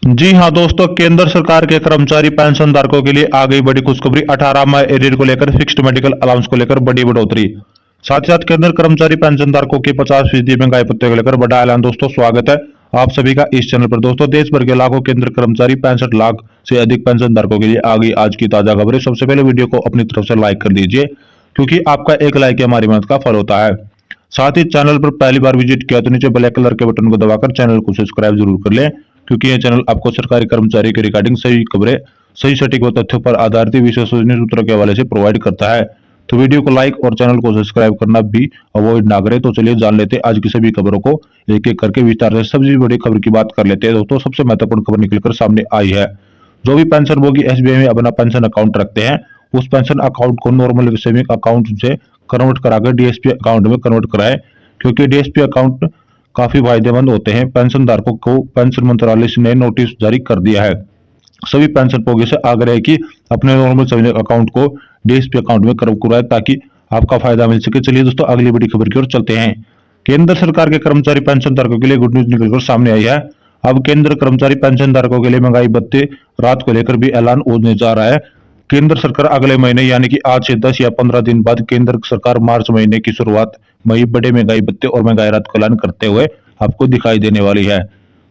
जी हां दोस्तों, केंद्र सरकार के कर्मचारी पेंशन धारकों के लिए आ गई बड़ी खुशखबरी। 18 माह एरियर को लेकर फिक्स्ड मेडिकल अलाउंस को लेकर बड़ी बढ़ोतरी। साथ ही साथ केंद्र कर्मचारी पेंशन धारकों की 50% महंगाई भत्ते को लेकर बड़ा ऐलान। दोस्तों स्वागत है आप सभी का इस चैनल पर। दोस्तों देश भर के लाखों केंद्र कर्मचारी 65 लाख से अधिक पेंशन धारकों के लिए आ गई आज की ताजा खबरें। सबसे पहले वीडियो को अपनी तरफ से लाइक कर दीजिए, क्योंकि आपका एक लाइक हमारी मेहनत का फल होता है। साथ ही चैनल पर पहली बार विजिट किया तो नीचे ब्लैक कलर के बटन को दबाकर चैनल को सब्सक्राइब जरूर कर लें, क्योंकि यह चैनल आपको सरकारी कर्मचारी के रिगार्डिंग सही खबरें, सही सटीक व तथ्यों पर आधारित विश्वसनीय सूत्रों के हवाले से प्रोवाइड करता है। तो वीडियो को लाइक और चैनल को सब्सक्राइब करना भी अवॉइड ना करें। तो चलिए जान लेते हैं आज की सभी खबरों को एक एक करके विस्तार से। सबसे बड़ी खबर की बात कर लेते हैं दोस्तों। सबसे महत्वपूर्ण खबर निकलकर सामने आई है। जो भी पेंशनभोगी एसबीआई में अपना पेंशन अकाउंट रखते हैं, उस पेंशन अकाउंट को नॉर्मल सेविंग अकाउंट से कन्वर्ट कराकर डीएसपी अकाउंट में कन्वर्ट कराएं, क्योंकि डीएसपी अकाउंट काफी फायदेमंद होते हैं। पेंशन धारकों को पेंशन मंत्रालय ने नोटिस जारी कर दिया है। सभी पेंशन भोगी से आग्रह है कि अपने नॉर्मल सेविंग अकाउंट को डीएसपी अकाउंट में कन्वर्ट कराएं, ताकि आपका फायदा मिल सके। चलिए दोस्तों अगली बड़ी खबर की ओर चलते हैं। केंद्र सरकार के कर्मचारी पेंशन धारकों के लिए गुड न्यूज निकलकर सामने आई है। अब केंद्र कर्मचारी पेंशन धारकों के लिए महंगाई भत्ते रात को लेकर भी ऐलान होने जा रहा है। केंद्र सरकार अगले महीने यानी कि आज से 10 या 15 दिन बाद केंद्र सरकार मार्च महीने की शुरुआत में बड़े महंगाई भत्ते और महंगाई राहत का ऐलान करते हुए आपको दिखाई देने वाली है।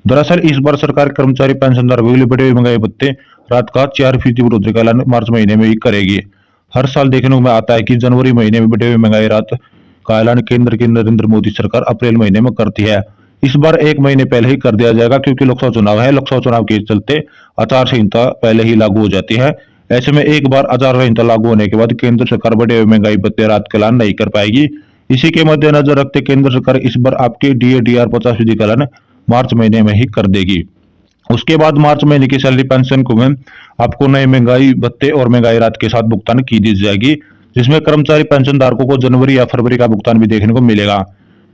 दरअसल इस बार सरकार कर्मचारी पेंशन धारकों के लिए बड़े महंगाई भत्ते रात का 4% बढ़ोतरी का ऐलान मार्च महीने में ही करेगी। हर साल देखने में आता है कि जनवरी महीने में बढ़े हुए महंगाई राहत का ऐलान केंद्र की नरेंद्र मोदी सरकार अप्रैल महीने में करती है। इस बार एक महीने पहले ही कर दिया जाएगा, क्योंकि लोकसभा चुनाव है। लोकसभा चुनाव के चलते आचार संहिता पहले ही लागू हो जाती है। ऐसे में एक बार आचार संहिता लागू होने के बाद केंद्र सरकार बढ़े हुए महंगाई भत्ते राहत का ऐलान नहीं कर पाएगी। इसी के मद्देनजर रखते केंद्र सरकार इस बार आपके डीए-डीआर 50% का ऐलान मार्च महीने में ही कर देगी। उसके बाद मार्च महीने की सैलरी पेंशन को में आपको नए महंगाई भत्ते और महंगाई राहत के साथ भुगतान की दी जाएगी, जिसमें कर्मचारी पेंशन धारकों को जनवरी या फरवरी का भुगतान भी देखने को मिलेगा।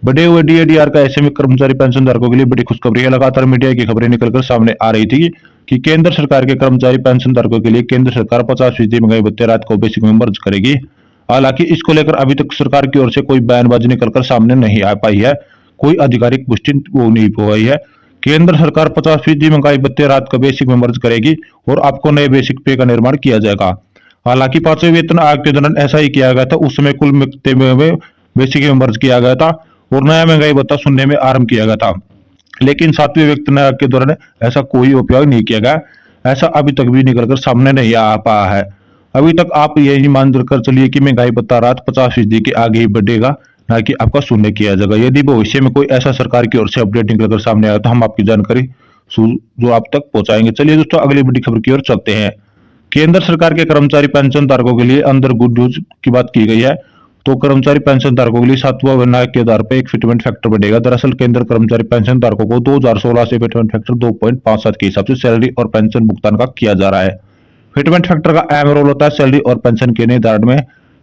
बढ़े हुए डीए-डीआर का ऐसे में कर्मचारी पेंशन धारकों के लिए बड़ी खुशखबरी है। लगातार मीडिया की खबरें निकलकर सामने आ रही थी कि केंद्र सरकार के कर्मचारी पेंशन धारकों के लिए केंद्र सरकार 50% महंगाई भत्ते राहत को बेसिक में मर्ज करेगी। हालांकि इसको लेकर अभी तक सरकार की ओर से कोई बयानबाजी निकलकर सामने नहीं आ पाई है, कोई आधिकारिक पुष्टि वो नहीं हुई है। केंद्र सरकार 50% महंगाई भत्ते राहत को बेसिक में मर्ज करेगी और आपको नए बेसिक पे का निर्माण किया जाएगा। हालांकि 5वें वेतन आयोग के दौरान ऐसा ही किया गया था। उस समय कुल भत्ते में बेसिक में मर्ज किया गया था और नया महंगाई भत्ता शून्य में आरंभ किया गया था। लेकिन 7वें वेतन आयोग के दौरान ऐसा कोई उपयोग नहीं किया गया। ऐसा अभी तक भी निकलकर सामने नहीं आ पाया है। अभी तक आप यही मान कर चलिए कि महंगाई भत्ता राहत 50% के आगे ही बढ़ेगा, ना कि आपका शून्य किया जाएगा। यदि भविष्य में कोई ऐसा सरकार की ओर से अपडेट निकलकर सामने आया तो हम आपकी जानकारी जो आप तक पहुंचाएंगे। चलिए दोस्तों अगली बड़ी खबर की ओर चलते हैं। केंद्र सरकार के कर्मचारी पेंशन धारकों के लिए अंदर गुड न्यूज की बात की गई है। तो कर्मचारी पेंशन धारकों के लिए 7वां वेतन के आधार पर एक फिटमेंट फैक्टर बढ़ेगा। दरअसल केंद्र कर्मचारी पेंशन धारकों को 2016 से फिटमेंट फैक्टर 2.57 के हिसाब से सैलरी और पेंशन भुगतान का किया जा रहा है। फिटमेंट फैक्टर का अहम रोल होता है सैलरी और पेंशन के निर्धारण में।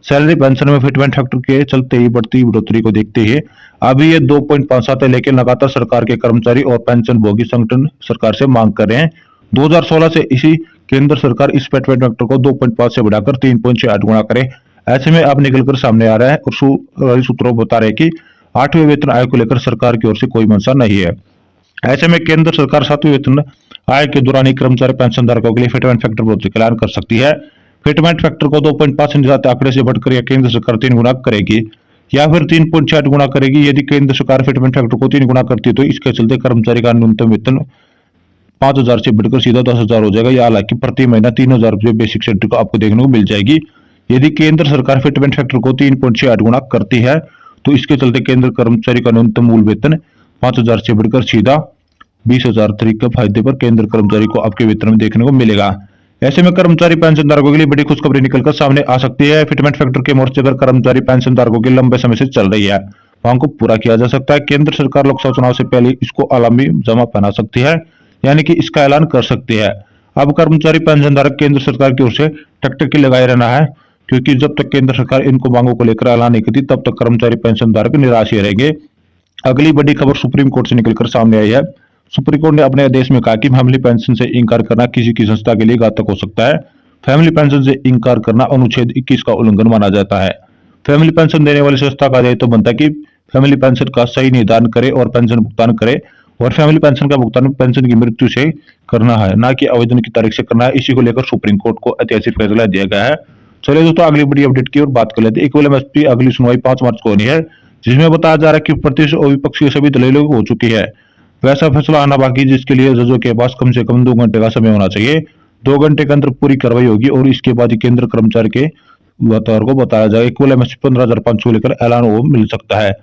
सैलरी पेंशन में फिटमेंट फैक्टर के चलते ही बढ़ती बढ़ोतरी को देखते हुए अभी ये 2.57 है, लेकिन लगातार सरकार के कर्मचारी और पेंशन भोगी संगठन सरकार से मांग कर रहे हैं 2016 से इसी केंद्र सरकार इस फिटमेंट फैक्टर को 2.5 से बढ़ाकर 3.68 गुना करे। ऐसे में अब निकलकर सामने आ रहा है और सूत्रों बता रहे हैं कि 8वें वेतन आयोग को लेकर सरकार की ओर से कोई मंशा नहीं है। ऐसे में केंद्र सरकार 7वें वेतन आयोग के दौरान ही कर्मचारी पेंशन धारकों के लिए फिटमेंट फैक्टर बढ़ोतरी का ऐलान कर सकती है। फिटमेंट फैक्टर को 2.5 से निर्धारित आंकड़े से बढ़कर या केंद्र सरकार 3 गुना करेगी या फिर 3.68 गुना करेगी। यदि केंद्र सरकार फिटमेंट फैक्टर को 3 गुना करती है तो इसके चलते कर्मचारी का न्यूनतम वेतन 5,000 से बढ़कर सीधा 10,000 हो जाएगा, या हालांकि प्रति महीना 3,000 रुपये बेसिक सैलरी को आपको देखने को मिल जाएगी। यदि केंद्र सरकार फिटमेंट फैक्टर को 3.68 गुना करती है तो इसके चलते केंद्र कर्मचारी का न्यूनतम मूल वेतन 5,000 से बढ़कर सीधा 20,000 तरीके फायदे पर केंद्र कर्मचारी को आपके वेतन में देखने को मिलेगा। ऐसे में कर्मचारी पेंशन धारकों के लिए बड़ी खुशखबरी निकलकर सामने आ सकती है। फिटमेंट फैक्टर के मोर्चे पर कर्मचारी पेंशन धारकों की लंबे समय से चल रही है, मांग को पूरा किया जा सकता है। केंद्र सरकार लोकसभा चुनाव से पहले इसको आलमी जमा पहना सकती है, यानी कि इसका ऐलान कर सकती है। अब कर्मचारी पेंशन धारक केंद्र सरकार की ओर से टकटकी लगाए रहना है, क्योंकि जब तक केंद्र सरकार इनको मांगों को लेकर ऐलान नहीं करती तब तक कर्मचारी पेंशन धारक निराश ही रहेंगे। अगली बड़ी खबर सुप्रीम कोर्ट से निकलकर सामने आई है। सुप्रीम कोर्ट ने अपने आदेश में कहा कि फैमिली पेंशन से इंकार करना किसी की संस्था के लिए घातक हो सकता है। फैमिली पेंशन से इंकार करना अनुच्छेद 21 का उल्लंघन माना जाता है। फैमिली पेंशन देने वाली संस्था का दायित्व बनता है कि फैमिली पेंशन का सही निर्धारण करे और पेंशन भुगतान करे, और फैमिली पेंशन का भुगतान पेंशन की मृत्यु से करना है, ना कि आवेदन की तारीख से करना है। इसी को लेकर सुप्रीम कोर्ट को ऐतिहासिक फैसला दिया गया है। चलिए दोस्तों, अगली बड़ी अपडेट की ओर बात कर लेते हैं। इक्वल एमएसपी अगली सुनवाई 5 मार्च को होनी है, जिसमें बताया जा रहा है कि प्रतिपक्ष और विपक्ष की सभी दलीलें हो चुकी है। वैसा फैसला आना बाकी, जिसके लिए जजों के पास कम से कम 2 घंटे का समय होना चाहिए। 2 घंटे के अंदर पूरी कार्रवाई होगी और इसके बाद ही केंद्र कर्मचारी के वातावरण को बताया जाएगा। इक्वल एमएसपी 15,500 को लेकर ऐलान वो मिल सकता है।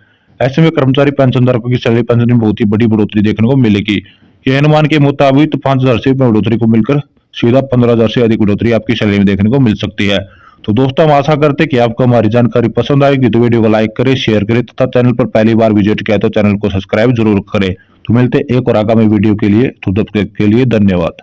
ऐसे में कर्मचारी पेंशनधारकों की सैलरी पेंशन में बहुत ही बड़ी बढ़ोतरी देखने को मिलेगी। ये अनुमान के मुताबिक 5,000 से बढ़ोतरी को मिलकर सीधा 15,000 से अधिक बढ़ोतरी आपकी सैलरी में देखने को मिल सकती है। तो दोस्तों, हम आशा करते हैं कि आपको हमारी जानकारी पसंद आएगी। तो वीडियो को लाइक करें, शेयर करें तथा चैनल पर पहली बार विजिट किया तो चैनल को सब्सक्राइब जरूर करें। तो मिलते हैं एक और आगामी वीडियो के लिए। तो तब तक के लिए धन्यवाद।